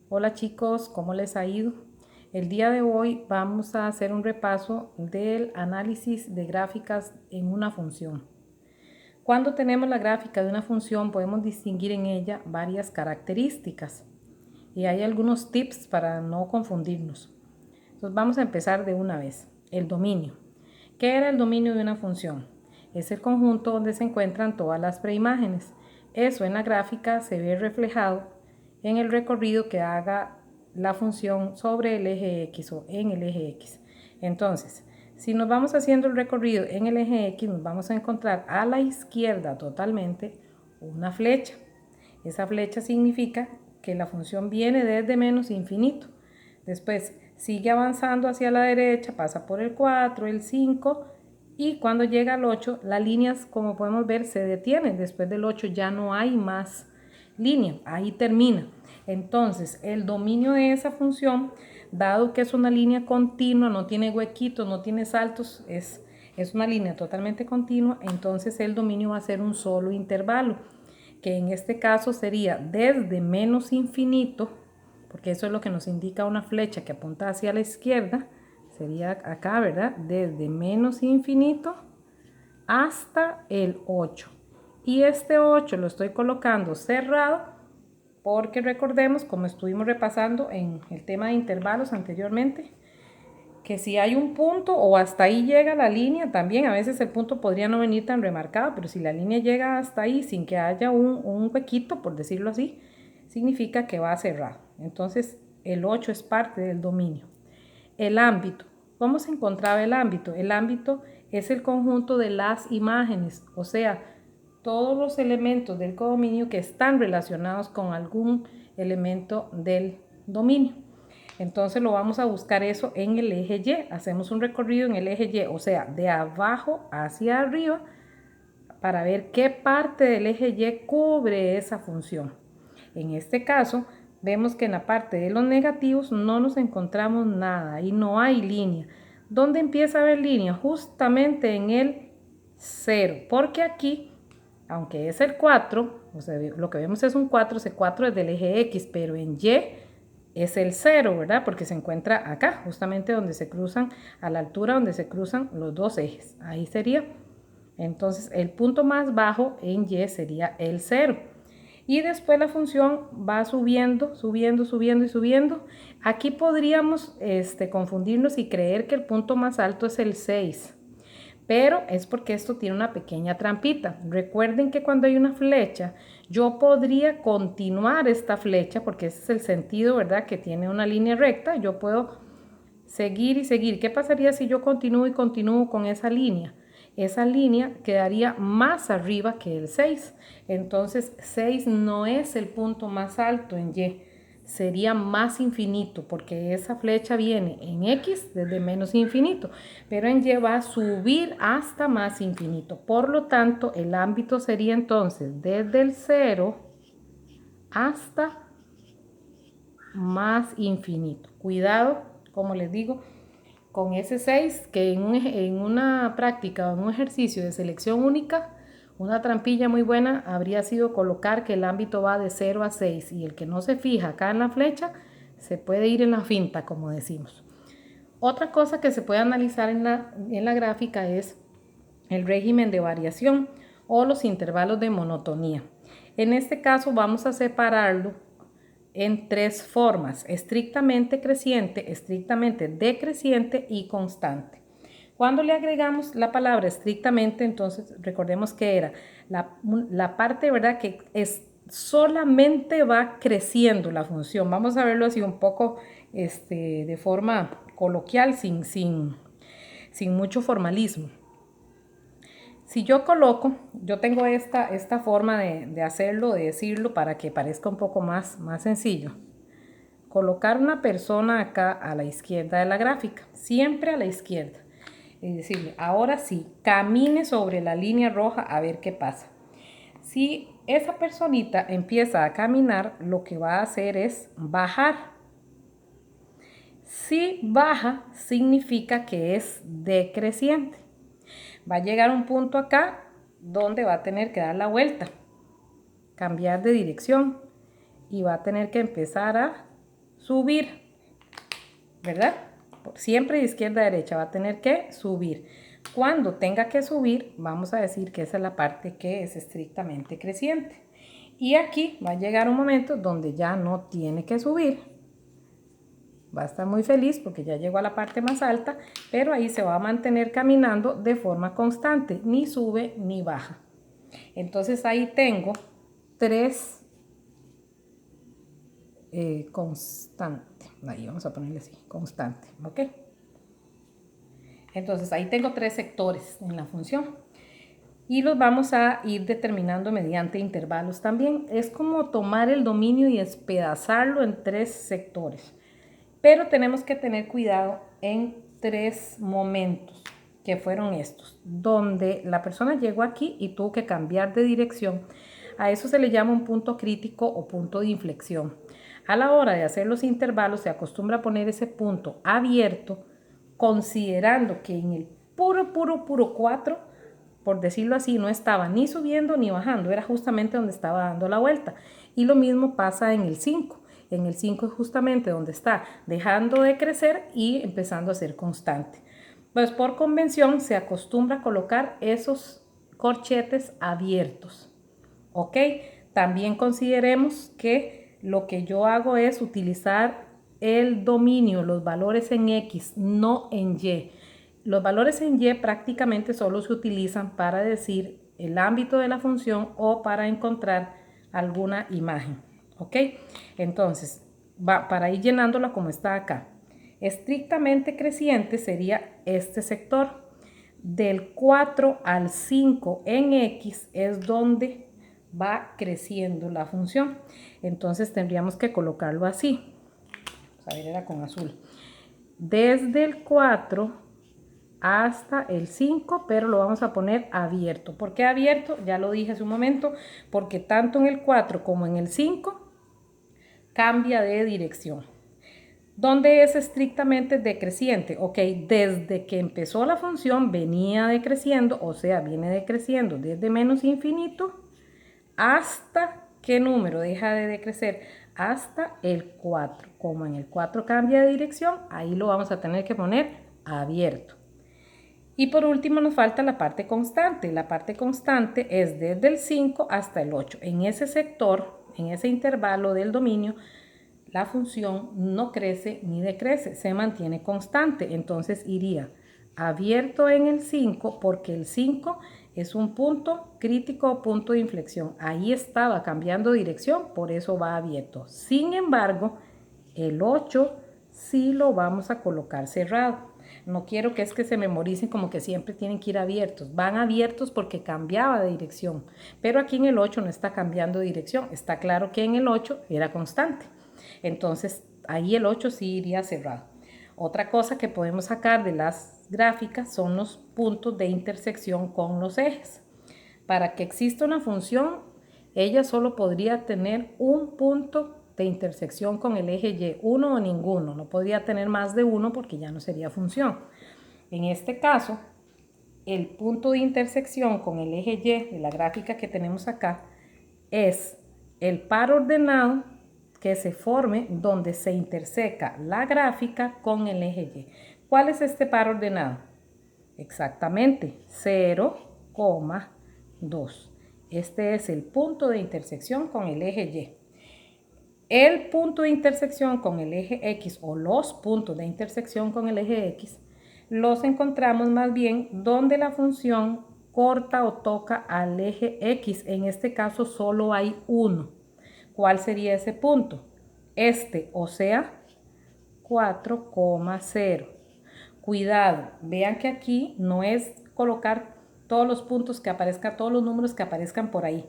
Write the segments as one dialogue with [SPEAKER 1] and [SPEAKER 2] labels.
[SPEAKER 1] Hola chicos, ¿cómo les ha ido? El día de hoy vamos a hacer un repaso del análisis de gráficas en una función. Cuando tenemos la gráfica de una función podemos distinguir en ella varias características y hay algunos tips para no confundirnos. Entonces vamos a empezar de una vez. El dominio. ¿Qué era el dominio de una función? Es el conjunto donde se encuentran todas las preimágenes. Eso en la gráfica se ve reflejado en el recorrido que haga la función sobre el eje X o en el eje X. Entonces, si nos vamos haciendo el recorrido en el eje X, nos vamos a encontrar a la izquierda totalmente una flecha. Esa flecha significa que la función viene desde menos infinito. Después sigue avanzando hacia la derecha, pasa por el 4, el 5 y cuando llega al 8, las líneas, como podemos ver, se detienen. Después del 8 ya no hay más línea, ahí termina. Entonces, el dominio de esa función, dado que es una línea continua, no tiene huequitos, no tiene saltos, es una línea totalmente continua, entonces el dominio va a ser un solo intervalo, que en este caso sería desde menos infinito, porque eso es lo que nos indica una flecha que apunta hacia la izquierda, sería acá, ¿verdad? Desde menos infinito hasta el 8. Y este 8 lo estoy colocando cerrado porque recordemos, como estuvimos repasando en el tema de intervalos anteriormente, que si hay un punto o hasta ahí llega la línea, también a veces el punto podría no venir tan remarcado, pero si la línea llega hasta ahí sin que haya un huequito, por decirlo así, significa que va cerrado. Entonces el 8 es parte del dominio. El ámbito. ¿Cómo se encontraba el ámbito? El ámbito es el conjunto de las imágenes, o sea, todos los elementos del codominio que están relacionados con algún elemento del dominio. Entonces lo vamos a buscar eso en el eje Y. Hacemos un recorrido en el eje Y, o sea, de abajo hacia arriba, para ver qué parte del eje Y cubre esa función. En este caso, vemos que en la parte de los negativos no nos encontramos nada y no hay línea. ¿Dónde empieza a haber línea? Justamente en el 0, porque aquí, aunque es el 4, o sea, lo que vemos es un 4, ese 4 es del eje X, pero en Y es el 0, ¿verdad? Porque se encuentra acá, justamente donde se cruzan, a la altura donde se cruzan los dos ejes. Ahí sería. Entonces, el punto más bajo en Y sería el 0. Y después la función va subiendo, subiendo, subiendo y subiendo. Aquí podríamos confundirnos y creer que el punto más alto es el 6. Pero es porque esto tiene una pequeña trampita. Recuerden que cuando hay una flecha, yo podría continuar esta flecha, porque ese es el sentido, ¿verdad? Que tiene una línea recta. Yo puedo seguir y seguir. ¿Qué pasaría si yo continúo y continúo con esa línea? Esa línea quedaría más arriba que el 6. Entonces 6 no es el punto más alto en Y, sería más infinito porque esa flecha viene en X desde menos infinito, pero en Y va a subir hasta más infinito. Por lo tanto, el ámbito sería entonces desde el 0 hasta más infinito. Cuidado, como les digo, con ese 6 que en una práctica o en un ejercicio de selección única, una trampilla muy buena habría sido colocar que el ámbito va de 0 a 6 y el que no se fija acá en la flecha se puede ir en la finta, como decimos. Otra cosa que se puede analizar en la gráfica es el régimen de variación o los intervalos de monotonía. En este caso vamos a separarlo en tres formas: estrictamente creciente, estrictamente decreciente y constante. Cuando le agregamos la palabra estrictamente, entonces recordemos que era la parte, ¿verdad?, que es solamente va creciendo la función. Vamos a verlo así un poco de forma coloquial, sin mucho formalismo. Si yo coloco, yo tengo esta forma de hacerlo, de decirlo, para que parezca un poco más sencillo. Colocar una persona acá a la izquierda de la gráfica, siempre a la izquierda. Y decirle, ahora sí, camine sobre la línea roja a ver qué pasa. Si esa personita empieza a caminar, lo que va a hacer es bajar. Si baja, significa que es decreciente. Va a llegar un punto acá donde va a tener que dar la vuelta, cambiar de dirección y va a tener que empezar a subir, ¿verdad? Siempre de izquierda a derecha va a tener que subir. Cuando tenga que subir, vamos a decir que esa es la parte que es estrictamente creciente. Y aquí va a llegar un momento donde ya no tiene que subir. Va a estar muy feliz porque ya llegó a la parte más alta, pero ahí se va a mantener caminando de forma constante, ni sube ni baja. Entonces ahí tengo 3 constante. Ahí vamos a ponerle así, constante, ¿ok? Entonces ahí tengo 3 sectores en la función y los vamos a ir determinando mediante intervalos también. Es como tomar el dominio y despedazarlo en 3 sectores, pero tenemos que tener cuidado en 3 momentos, que fueron estos, donde la persona llegó aquí y tuvo que cambiar de dirección. A eso se le llama un punto crítico o punto de inflexión. A la hora de hacer los intervalos se acostumbra a poner ese punto abierto, considerando que en el puro 4, por decirlo así, no estaba ni subiendo ni bajando, era justamente donde estaba dando la vuelta. Y lo mismo pasa en el 5. En el 5 es justamente donde está dejando de crecer y empezando a ser constante. Pues por convención se acostumbra a colocar esos corchetes abiertos. ¿Ok? También consideremos que lo que yo hago es utilizar el dominio, los valores en X, no en Y. Los valores en Y prácticamente solo se utilizan para decir el ámbito de la función o para encontrar alguna imagen. ¿Ok? Entonces, para ir llenándola como está acá. Estrictamente creciente sería este sector. Del 4 al 5 en X es donde va creciendo la función. Entonces tendríamos que colocarlo así. Vamos a ver, era con azul. Desde el 4 hasta el 5, pero lo vamos a poner abierto. ¿Por qué abierto? Ya lo dije hace un momento, porque tanto en el 4 como en el 5 cambia de dirección. ¿Dónde es estrictamente decreciente? Ok, desde que empezó la función venía decreciendo, o sea, viene decreciendo desde menos infinito hasta ¿qué número deja de decrecer? Hasta el 4. Como en el 4 cambia de dirección, ahí lo vamos a tener que poner abierto. Y por último nos falta la parte constante. La parte constante es desde el 5 hasta el 8. En ese sector, en ese intervalo del dominio, la función no crece ni decrece, se mantiene constante. Entonces iría abierto en el 5 porque el 5 es un punto crítico o punto de inflexión. Ahí estaba cambiando dirección, por eso va abierto. Sin embargo, el 8 sí lo vamos a colocar cerrado. No quiero que es que se memoricen como que siempre tienen que ir abiertos. Van abiertos porque cambiaba de dirección. Pero aquí en el 8 no está cambiando de dirección. Está claro que en el 8 era constante. Entonces, ahí el 8 sí iría cerrado. Otra cosa que podemos sacar de las gráficas son los puntos de intersección con los ejes. Para que exista una función, ella solo podría tener un punto de intersección con el eje Y, uno o ninguno. No podría tener más de uno porque ya no sería función. En este caso, el punto de intersección con el eje Y de la gráfica que tenemos acá es el par ordenado que se forme donde se interseca la gráfica con el eje Y. ¿Cuál es este par ordenado? Exactamente, 0,2. Este es el punto de intersección con el eje Y. El punto de intersección con el eje X o los puntos de intersección con el eje X los encontramos más bien donde la función corta o toca al eje X. En este caso solo hay uno. ¿Cuál sería ese punto? Este, o sea, 4,0. Cuidado, vean que aquí no es colocar todos los puntos que aparezcan, todos los números que aparezcan por ahí.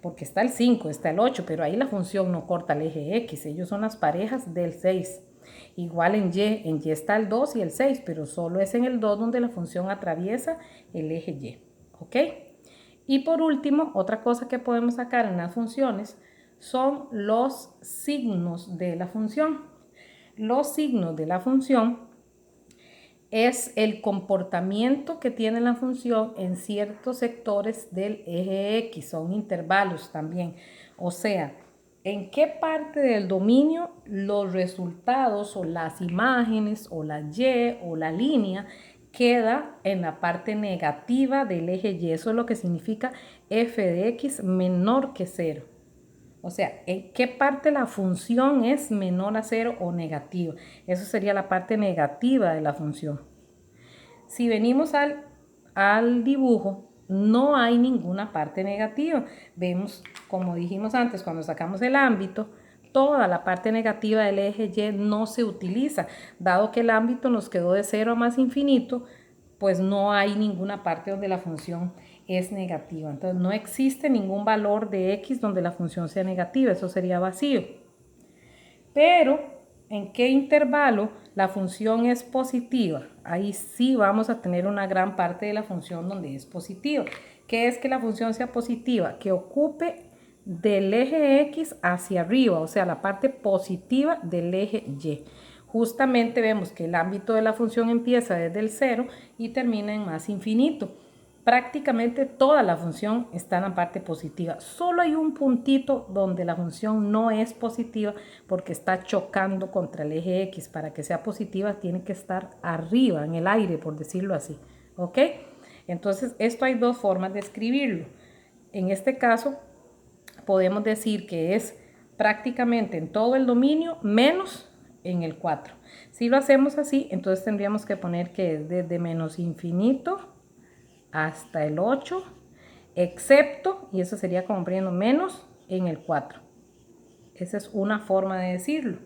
[SPEAKER 1] Porque está el 5, está el 8, pero ahí la función no corta el eje X. Ellos son las parejas del 6. Igual en Y está el 2 y el 6, pero solo es en el 2 donde la función atraviesa el eje Y. ¿Ok? Y por último, otra cosa que podemos sacar en las funciones son los signos de la función. Los signos de la función es el comportamiento que tiene la función en ciertos sectores del eje X, son intervalos también. O sea, en qué parte del dominio los resultados o las imágenes o la Y o la línea queda en la parte negativa del eje Y. Eso es lo que significa f de x menor que 0. O sea, ¿en qué parte la función es menor a 0 o negativa? Eso sería la parte negativa de la función. Si venimos al dibujo, no hay ninguna parte negativa. Vemos, como dijimos antes, cuando sacamos el ámbito, toda la parte negativa del eje Y no se utiliza. Dado que el ámbito nos quedó de 0 a más infinito, pues no hay ninguna parte donde la función es negativa. Entonces no existe ningún valor de x donde la función sea negativa, eso sería vacío. Pero, ¿en qué intervalo la función es positiva? Ahí sí vamos a tener una gran parte de la función donde es positiva. ¿Qué es que la función sea positiva? Que ocupe del eje X hacia arriba, o sea, la parte positiva del eje Y. Justamente vemos que el ámbito de la función empieza desde el 0 y termina en más infinito. Prácticamente toda la función está en la parte positiva. Solo hay un puntito donde la función no es positiva porque está chocando contra el eje X. Para que sea positiva tiene que estar arriba, en el aire, por decirlo así. ¿Ok? Entonces, esto hay dos formas de escribirlo. En este caso, podemos decir que es prácticamente en todo el dominio menos en el 4. Si lo hacemos así, entonces tendríamos que poner que es desde menos infinito hasta el 8, excepto, y eso sería como poniendo menos en el 4. Esa es una forma de decirlo.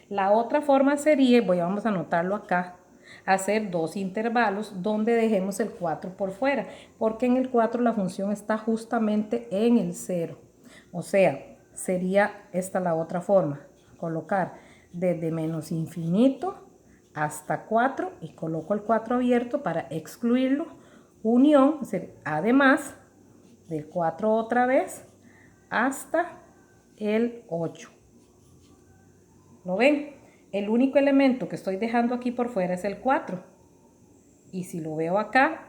[SPEAKER 1] La otra forma sería, vamos a anotarlo acá, hacer dos intervalos donde dejemos el 4 por fuera, porque en el 4 la función está justamente en el 0. O sea, sería esta la otra forma, colocar desde menos infinito hasta 4 y coloco el 4 abierto para excluirlo, unión, además del 4 otra vez hasta el 8. ¿Lo ven? El único elemento que estoy dejando aquí por fuera es el 4. Y si lo veo acá,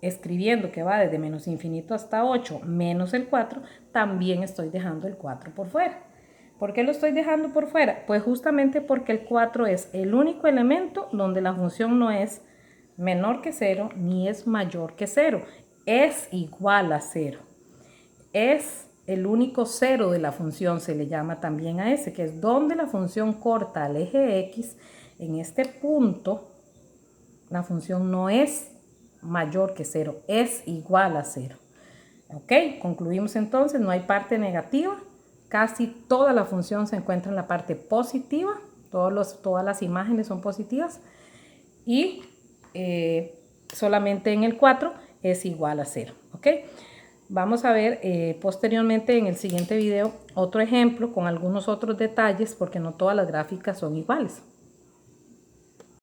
[SPEAKER 1] escribiendo que va desde menos infinito hasta 8 menos el 4, también estoy dejando el 4 por fuera. ¿Por qué lo estoy dejando por fuera? Pues justamente porque el 4 es el único elemento donde la función no es menor que 0 ni es mayor que 0. Es igual a 0. Es el único 0 de la función, se le llama también a ese, que es donde la función corta al eje X. En este punto, la función no es mayor que 0, es igual a 0. Ok, concluimos entonces, no hay parte negativa. Casi toda la función se encuentra en la parte positiva. Todas las imágenes son positivas. Y solamente en el 4 es igual a 0. ¿Ok? Vamos a ver posteriormente en el siguiente video otro ejemplo con algunos otros detalles porque no todas las gráficas son iguales.